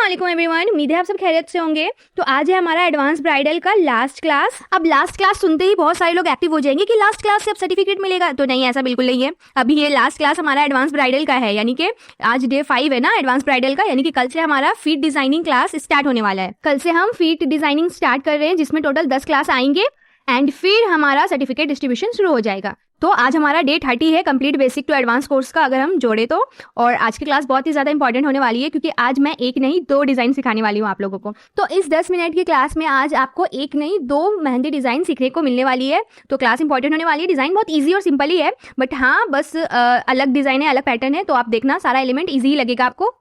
अस्सलाम एवरीवन, उम्मीद है आप सब खैरियत से होंगे। तो आज है हमारा एडवांस ब्राइडल का लास्ट क्लास। अब लास्ट क्लास सुनते ही बहुत सारे लोग एक्टिव हो जाएंगे कि लास्ट क्लास से अब सर्टिफिकेट मिलेगा। तो नहीं, ऐसा बिल्कुल नहीं है। अभी ये लास्ट क्लास हमारा एडवांस ब्राइडल का है, यानी कि आज डे 5 है ना एडवांस ब्राइडल का, यानी कि कल से हमारा फीट डिजाइनिंग क्लास स्टार्ट होने वाला है। कल से हम फीट डिजाइनिंग स्टार्ट कर रहे हैं, जिसमें टोटल 10 क्लास आएंगे एंड फिर हमारा सर्टिफिकेट डिस्ट्रीब्यूशन शुरू हो जाएगा। तो आज हमारा डे 30 है complete basic to advance course का, अगर हम जोड़े तो। और आज की क्लास बहुत ही ज़्यादा इंपॉर्टेंट होने वाली है, क्योंकि आज मैं एक नहीं 2 डिज़ाइन सिखाने वाली हूँ आप लोगों को। तो इस 10 मिनट की क्लास में आज आपको एक नहीं 2 मेहंदी डिज़ाइन सीखने को मिलने वाली है। तो क्लास इंपॉर्टेंट होने वाली है। डिज़ाइन बहुत ईजी और सिंपल ही है, बट हाँ बस अलग डिज़ाइन है, अलग पैटर्न है। तो आप देखना सारा एलिमेंट ईजी ही लगेगा आपको।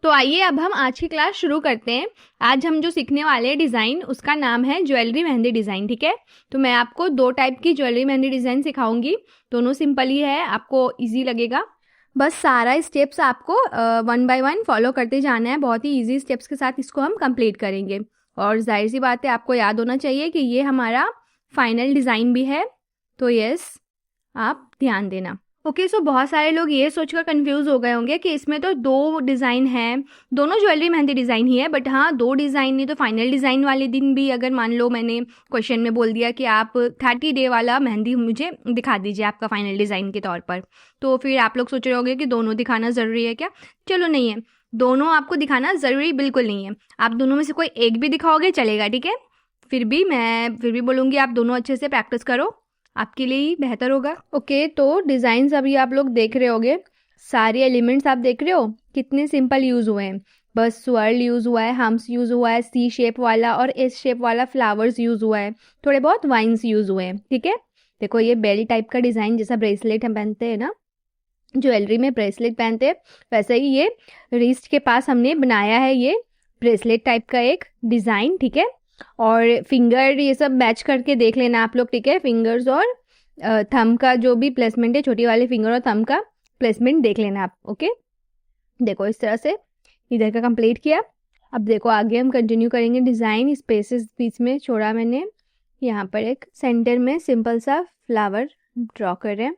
तो आइए अब हम आज की क्लास शुरू करते हैं। आज हम जो सीखने वाले डिज़ाइन उसका नाम है ज्वेलरी मेहंदी डिज़ाइन, ठीक है। तो मैं आपको 2 टाइप की ज्वेलरी मेहंदी डिज़ाइन सिखाऊंगी। दोनों सिंपल ही है, आपको इजी लगेगा। बस सारा स्टेप्स आपको 1 बाय 1 फॉलो करते जाना है। बहुत ही इजी स्टेप्स के साथ इसको हम कंप्लीट करेंगे। और जाहिर सी बात है, आपको याद होना चाहिए कि ये हमारा फाइनल डिज़ाइन भी है। तो यस, आप ध्यान देना। ओके, सो बहुत सारे लोग ये सोचकर कंफ्यूज हो गए होंगे कि इसमें तो 2 डिज़ाइन हैं, दोनों ज्वेलरी मेहंदी डिज़ाइन ही है। बट हाँ, 2 डिज़ाइन नहीं तो फाइनल डिज़ाइन वाले दिन भी अगर मान लो मैंने क्वेश्चन में बोल दिया कि आप 30 डे वाला मेहंदी मुझे दिखा दीजिए आपका फाइनल डिज़ाइन के तौर पर, तो फिर आप लोग सोच रहे होंगे कि दोनों दिखाना ज़रूरी है क्या। चलो नहीं है, दोनों आपको दिखाना ज़रूरी बिल्कुल नहीं है। आप दोनों में से कोई एक भी दिखाओगे चलेगा, ठीक है। मैं फिर भी बोलूँगी आप दोनों अच्छे से प्रैक्टिस करो, आपके लिए ही बेहतर होगा। ओके, तो डिज़ाइंस अभी आप लोग देख रहे होगे, सारे एलिमेंट्स आप देख रहे हो कितने सिंपल यूज़ हुए हैं। बस स्वर्ल यूज़ हुआ है, हम्स यूज़ हुआ है, सी शेप वाला और एस शेप वाला फ्लावर्स यूज़ हुआ है, थोड़े बहुत वाइन्स यूज़ हुए हैं, ठीक है। देखो ये बेल टाइप का डिज़ाइन, जैसा ब्रेसलेट हम पहनते हैं ना, ज्वेलरी में ब्रेसलेट पहनते हैं, वैसे ही ये रिस्ट के पास हमने बनाया है ये ब्रेसलेट टाइप का एक डिज़ाइन, ठीक है। और फिंगर ये सब मैच करके देख लेना आप लोग, ठीक है। फिंगर्स और थंब का जो भी प्लेसमेंट है, छोटी वाले फिंगर और थंब का प्लेसमेंट देख लेना आप। ओके, देखो इस तरह से इधर का कंप्लीट किया। अब देखो आगे हम कंटिन्यू करेंगे डिज़ाइन। स्पेसेस बीच में छोड़ा मैंने, यहाँ पर एक सेंटर में सिंपल सा फ्लावर ड्रॉ कर रहे हैं।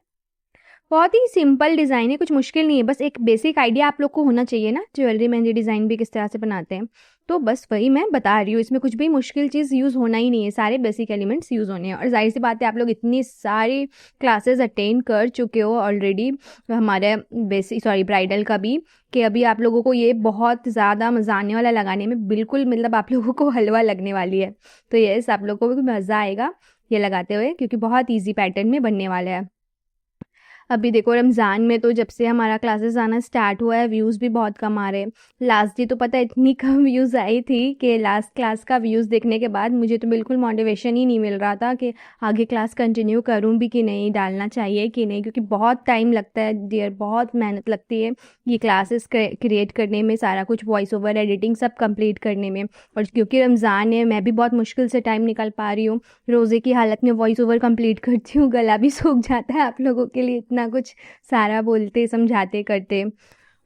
बहुत ही सिंपल डिज़ाइन है, कुछ मुश्किल नहीं है। बस एक बेसिक आइडिया आप लोग को होना चाहिए ना, ज्वेलरी मेहंदी डिज़ाइन भी किस तरह से बनाते हैं। तो बस वही मैं बता रही हूँ, इसमें कुछ भी मुश्किल चीज़ यूज़ होना ही नहीं है, सारे बेसिक एलिमेंट्स यूज़ होने हैं। और जाहिर सी बात है, आप लोग इतनी सारी क्लासेस अटेंड कर चुके हो ऑलरेडी हमारे ब्राइडल का भी, कि अभी आप लोगों को ये बहुत ज़्यादा मज़ा आने वाला, लगाने में बिल्कुल मतलब आप लोगों को हलवा लगने वाली है। तो यस, आप लोगों को भी मज़ा आएगा ये लगाते हुए, क्योंकि बहुत ईजी पैटर्न में बनने वाला है। अभी देखो रमज़ान में तो जब से हमारा क्लासेस आना स्टार्ट हुआ है, व्यूज़ भी बहुत कम आ रहे हैं। लास्ट डे तो पता है इतनी कम व्यूज़ आई थी कि लास्ट क्लास का व्यूज़ देखने के बाद मुझे तो बिल्कुल मोटिवेशन ही नहीं मिल रहा था कि आगे क्लास कंटिन्यू करूं भी कि नहीं, डालना चाहिए कि नहीं, क्योंकि बहुत टाइम लगता है डियर, बहुत मेहनत लगती है ये क्लासेस क्रिएट करने में, सारा कुछ वॉइस ओवर एडिटिंग सब कंप्लीट करने में। और क्योंकि रमज़ान है, मैं भी बहुत मुश्किल से टाइम निकाल पा रही हूँ। रोज़े की हालत में वॉइस ओवर कंप्लीट करती हूँ, गला भी सूख जाता है आप लोगों के लिए, इतना कुछ सारा बोलते समझाते करते।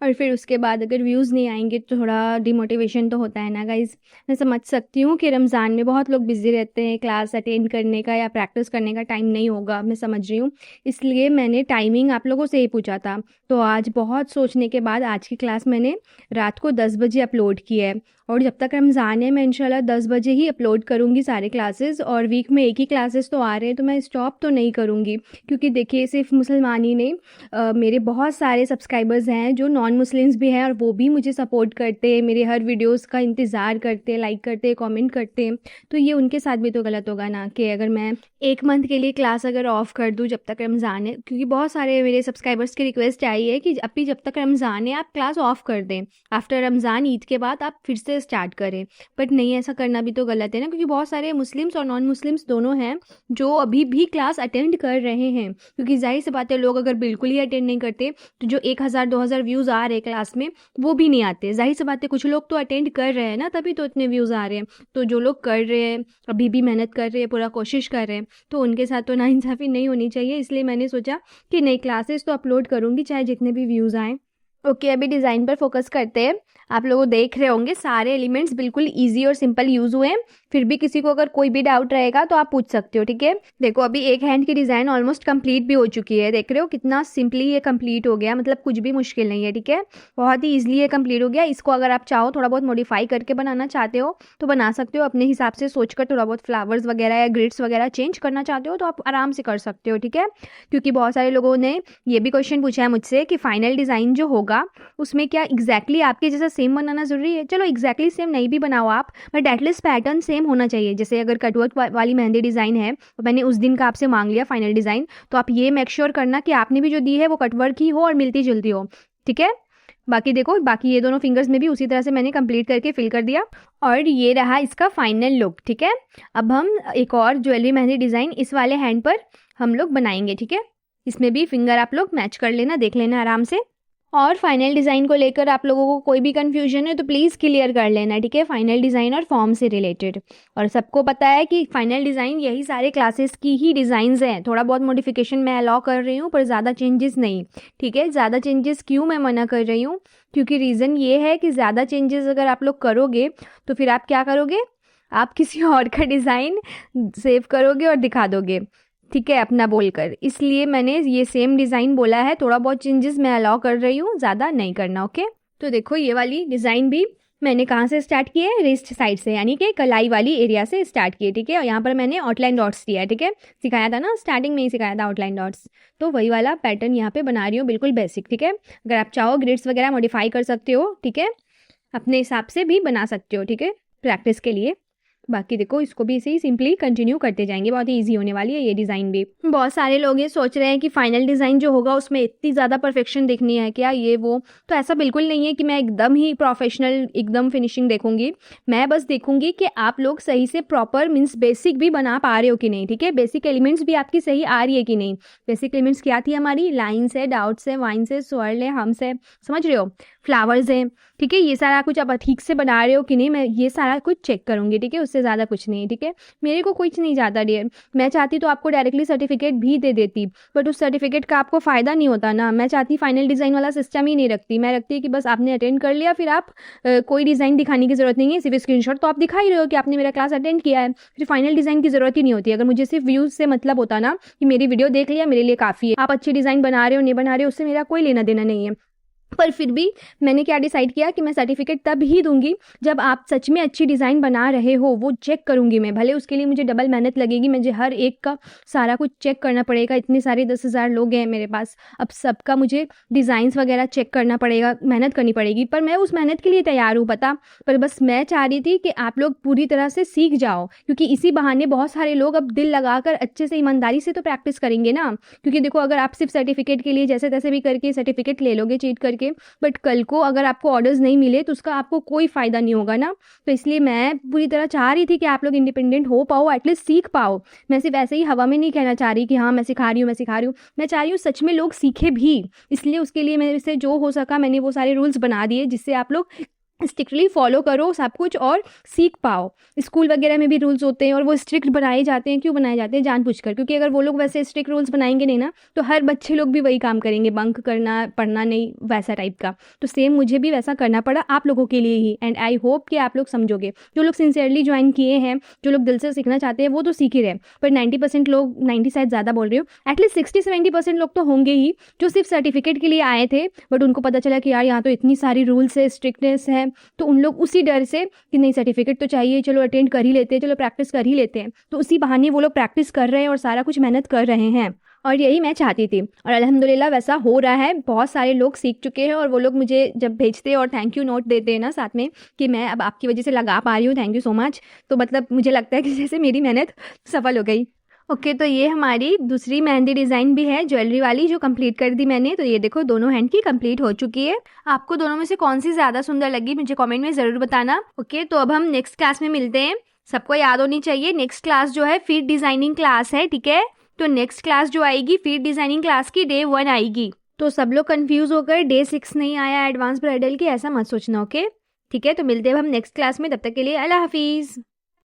और फिर उसके बाद अगर व्यूज़ नहीं आएंगे तो थोड़ा डिमोटिवेशन तो होता है ना गाइज़। मैं समझ सकती हूँ कि रमज़ान में बहुत लोग बिज़ी रहते हैं, क्लास अटेंड करने का या प्रैक्टिस करने का टाइम नहीं होगा, मैं समझ रही हूँ। इसलिए मैंने टाइमिंग आप लोगों से ही पूछा था। तो आज बहुत सोचने के बाद आज की क्लास मैंने रात को 10 बजे अपलोड की है। और जब तक रमज़ान है मैं इंशाल्लाह 10 बजे ही अपलोड करूँगी सारे क्लासेस। और वीक में एक ही क्लासेस तो आ रहे हैं, तो मैं स्टॉप तो नहीं करूँगी, क्योंकि देखिए सिर्फ मुसलमान ही नहीं, मेरे बहुत सारे सब्सक्राइबर्स हैं जो नॉन मुस्लिम्स भी हैं, और वो भी मुझे सपोर्ट करते हैं, मेरे हर वीडियोस का इंतज़ार करते हैं, लाइक करते हैं, कमेंट करते हैं। तो ये उनके साथ भी तो गलत होगा ना, कि अगर मैं 1 मंथ के लिए क्लास अगर ऑफ़ कर दूँ जब तक रमज़ान है, क्योंकि बहुत सारे मेरे सब्सक्राइबर्स की रिक्वेस्ट आई है कि अभी जब तक रमज़ान है आप क्लास ऑफ़ कर दें, आफ्टर रमज़ान ईद के बाद आप फिर से स्टार्ट करें। बट नहीं, ऐसा करना भी तो गलत है ना, क्योंकि बहुत सारे मुस्लिम्स और नॉन मुस्लिम्स दोनों हैं जो अभी भी क्लास अटेंड कर रहे हैं। क्योंकि जाहिर सी बात है, लोग अगर बिल्कुल ही अटेंड नहीं करते तो जो 1000-2000 व्यूज़ आ रहे हैं क्लास में वो भी नहीं आते। जाहिर सी बात है, कुछ लोग तो अटेंड कर रहे हैं ना, तभी तो इतने व्यूज़ आ रहे हैं। तो जो लोग कर रहे हैं, अभी भी मेहनत कर रहे हैं, पूरा कोशिश कर रहे हैं, तो उनके साथ तो नाइंसाफ़ी नहीं होनी चाहिए। इसलिए मैंने सोचा कि नई क्लासेस तो अपलोड करूँगी चाहे जितने भी व्यूज़ आएँ। ओके, अभी डिज़ाइन पर फोकस करते हैं। आप लोग देख रहे होंगे सारे एलिमेंट्स बिल्कुल इजी और सिंपल यूज हुए हैं। फिर भी किसी को अगर कोई भी डाउट रहेगा तो आप पूछ सकते हो, ठीक है। देखो अभी एक हैंड की डिजाइन ऑलमोस्ट कंप्लीट भी हो चुकी है, देख रहे हो कितना सिंपली ये कंप्लीट हो गया, मतलब कुछ भी मुश्किल नहीं है, ठीक है। बहुत ही इजीली ये कंप्लीट हो गया। इसको अगर आप चाहो थोड़ा बहुत मॉडिफाई करके बनाना चाहते हो तो बना सकते हो, अपने हिसाब से सोचकर थोड़ा बहुत फ्लावर्स वगैरह या ग्रिड्स वगैरह चेंज करना चाहते हो तो आप आराम से कर सकते हो, ठीक है। क्योंकि बहुत सारे लोगों ने ये भी क्वेश्चन पूछा है मुझसे कि फाइनल डिजाइन जो होगा उसमें क्या एग्जैक्टली आपके जैसा सेम बनाना जरूरी है। चलो एग्जैक्टली सेम नहीं भी बनाओ आप, बट एटलीस्ट पैटर्न सेम होना चाहिए। जैसे अगर कटवर्क वाली मेहंदी डिजाइन है तो मैंने उस दिन का आपसे मांग लिया फाइनल डिजाइन, तो आप ये मेक श्योर करना कि आपने भी जो दी है वो कटवर्क ही हो और मिलती जुलती हो, ठीक है। बाकी देखो, बाकी ये दोनों फिंगर्स में भी उसी तरह से मैंने कंप्लीट करके फिल कर दिया और ये रहा इसका फाइनल लुक, ठीक है। अब हम एक और ज्वेलरी मेहंदी डिजाइन इस वाले हैंड पर हम लोग बनाएंगे, ठीक है। इसमें भी फिंगर आप लोग मैच कर लेना, देख लेना आराम से। और फाइनल डिज़ाइन को लेकर आप लोगों को कोई भी कंफ्यूजन है तो प्लीज़ क्लियर कर लेना, ठीक है। फाइनल डिज़ाइन और फॉर्म से रिलेटेड, और सबको पता है कि फाइनल डिज़ाइन यही सारे क्लासेस की ही डिज़ाइंस हैं। थोड़ा बहुत मॉडिफिकेशन मैं अलाउ कर रही हूँ पर ज़्यादा चेंजेस नहीं, ठीक है। ज़्यादा चेंजेस क्यों मैं मना कर रही हूँ, क्योंकि रीज़न ये है कि ज़्यादा चेंजेस अगर आप लोग करोगे तो फिर आप क्या करोगे, आप किसी और का डिज़ाइन सेव करोगे और दिखा दोगे, ठीक है, अपना बोलकर। इसलिए मैंने ये सेम डिज़ाइन बोला है, थोड़ा बहुत चेंजेस मैं अलाउ कर रही हूँ, ज़्यादा नहीं करना, ओके। तो देखो ये वाली डिज़ाइन भी मैंने कहाँ से स्टार्ट किया है, रिस्ट साइड से, यानी कि कलाई वाली एरिया से स्टार्ट किए, ठीक है। और यहाँ पर मैंने आउटलाइन डॉट्स दिया है, ठीक है। सिखाया था ना, स्टार्टिंग में ही सिखाया था आउटलाइन डॉट्स, तो वही वाला पैटर्न यहाँ पे बना रही हूँ, बिल्कुल बेसिक, ठीक है। अगर आप चाहो ग्रिड्स वगैरह मॉडिफाई कर सकते हो, ठीक है, अपने हिसाब से भी बना सकते हो, ठीक है, प्रैक्टिस के लिए। बाकी देखो इसको भी ऐसे ही सिंपली कंटिन्यू करते जाएंगे, बहुत ही इजी होने वाली है ये डिज़ाइन भी। बहुत सारे लोग ये सोच रहे हैं कि फाइनल डिज़ाइन जो होगा उसमें इतनी ज़्यादा परफेक्शन देखनी है क्या, ये वो, तो ऐसा बिल्कुल नहीं है कि मैं एकदम ही प्रोफेशनल एकदम फिनिशिंग देखूंगी। मैं बस देखूंगी कि आप लोग सही से प्रॉपर मीन्स बेसिक भी बना पा रहे हो कि नहीं, ठीक है। बेसिक एलिमेंट्स भी आपकी सही आ रही है कि नहीं। बेसिक एलिमेंट्स क्या थी हमारी, लाइन्स है, डाउट्स है, वाइन्स है, स्वर्ल है, हम्स है, समझ रहे हो, फ्लावर्स हैं, ठीक है। ये सारा कुछ आप ठीक से बना रहे हो कि नहीं, मैं ये सारा कुछ चेक करूंगी, ठीक है। उससे ज़्यादा कुछ नहीं, ठीक है। मेरे को कुछ नहीं जाता डियर, मैं चाहती तो आपको डायरेक्टली सर्टिफिकेट भी दे देती, बट उस सर्टिफिकेट का आपको फ़ायदा नहीं होता ना। मैं चाहती फाइनल डिज़ाइन वाला सिस्टम ही नहीं रखती, मैं रखती कि बस आपने अटेंड कर लिया, फिर आप कोई डिज़ाइन दिखाने की ज़रूरत नहीं है, सिर्फ स्क्रीनशॉट तो आप दिखा ही रहे हो कि आपने मेरा क्लास अटेंड किया है, फिर फाइनल डिज़ाइन की ज़रूरत ही नहीं होती। अगर मुझे सिर्फ व्यूज़ से मतलब होता ना कि मेरी वीडियो देख लिया मेरे लिए काफ़ी है, आप अच्छी डिज़ाइन बना रहे हो नहीं बना रहे हो उससे मेरा कोई लेना देना नहीं है। पर फिर भी मैंने क्या डिसाइड किया कि मैं सर्टिफिकेट तब ही दूंगी जब आप सच में अच्छी डिज़ाइन बना रहे हो, वो चेक करूंगी मैं। भले उसके लिए मुझे डबल मेहनत लगेगी, मुझे हर एक का सारा कुछ चेक करना पड़ेगा, इतने सारे 10,000 लोग हैं मेरे पास, अब सबका मुझे डिज़ाइंस वगैरह चेक करना पड़ेगा, मेहनत करनी पड़ेगी, पर मैं उस मेहनत के लिए तैयार हूँ, पता। पर बस मैं चाह रही थी कि आप लोग पूरी तरह से सीख जाओ, क्योंकि इसी बहाने बहुत सारे लोग अब दिल लगाकर अच्छे से ईमानदारी से तो प्रैक्टिस करेंगे ना। क्योंकि देखो अगर आप सिर्फ सर्टिफिकेट के लिए जैसे तैसे भी करके सर्टिफिकेट ले लोगे चीट करके, बट कल को अगर आपको ऑर्डर्स नहीं मिले तो उसका आपको कोई फ़ायदा नहीं होगा ना। तो इसलिए मैं पूरी तरह चाह रही थी कि आप लोग इंडिपेंडेंट हो पाओ, एटलीस्ट सीख पाओ। मैं सिर्फ ऐसे ही हवा में नहीं कहना चाह रही कि हाँ मैं सिखा रही हूँ, मैं सिखा रही हूँ, मैं चाह रही हूँ सच में लोग सीखे भी। इसलिए उसके लिए मेरे से जो हो सका मैंने वो सारे रूल्स बना दिए जिससे आप लोग स्ट्रिक्टली फॉलो करो सब कुछ और सीख पाओ। स्कूल वगैरह में भी रूल्स होते हैं और वो स्ट्रिक्ट बनाए जाते हैं, क्यों बनाए जाते हैं, जानबूझकर, क्योंकि अगर वो लोग वैसे स्ट्रिक्ट रूल्स बनाएंगे नहीं ना तो हर बच्चे लोग भी वही काम करेंगे, बंक करना, पढ़ना नहीं, वैसा टाइप का। तो सेम मुझे भी वैसा करना पड़ा आप लोगों के लिए ही, एंड आई होप कि आप लोग समझोगे। जो लोग सिंसियरली ज्वाइन किए हैं, जो लोग दिल से सीखना चाहते हैं वो तो सीख ही रहे, पर 90% लोग, 90 शायद ज़्यादा बोल रही हो, एटलीस्ट 60-70% लोग तो होंगे ही जो सिर्फ सर्टिफिकेट के लिए आए थे, बट उनको पता चला कि यार यहाँ तो इतनी सारी रूल्स है, स्ट्रिक्टनेस है, तो उन लोग उसी डर से कि नहीं सर्टिफिकेट तो चाहिए, चलो अटेंड कर ही लेते हैं, चलो प्रैक्टिस कर ही लेते हैं, तो उसी बहाने वो लोग प्रैक्टिस कर रहे हैं और सारा कुछ मेहनत कर रहे हैं। और यही मैं चाहती थी और अल्हम्दुलिल्लाह वैसा हो रहा है। बहुत सारे लोग सीख चुके हैं और वो लोग मुझे जब भेजते हैं और थैंक यू नोट देते हैं ना साथ में कि मैं अब आपकी वजह से लगा पा रही हूँ, थैंक यू सो मच, तो मतलब मुझे लगता है कि जैसे मेरी मेहनत सफल हो गई। ओके तो ये हमारी दूसरी मेहंदी डिज़ाइन भी है ज्वेलरी वाली जो कंप्लीट कर दी मैंने। तो ये देखो दोनों हैंड की कंप्लीट हो चुकी है। आपको दोनों में से कौन सी ज़्यादा सुंदर लगी मुझे कमेंट में ज़रूर बताना। ओके तो अब हम नेक्स्ट क्लास में मिलते हैं। सबको याद होनी चाहिए नेक्स्ट क्लास जो है फीट डिज़ाइनिंग क्लास है, ठीक है। तो नेक्स्ट क्लास जो आएगी फीट डिज़ाइनिंग क्लास की Day 1 आएगी। तो सब लोग कंफ्यूज होकर Day 6 नहीं आया एडवांस ब्राइडल की, ऐसा मत सोचना, ओके ठीक है। तो मिलते हैं हम नेक्स्ट क्लास में, तब तक के लिए अल्लाह हाफिज़।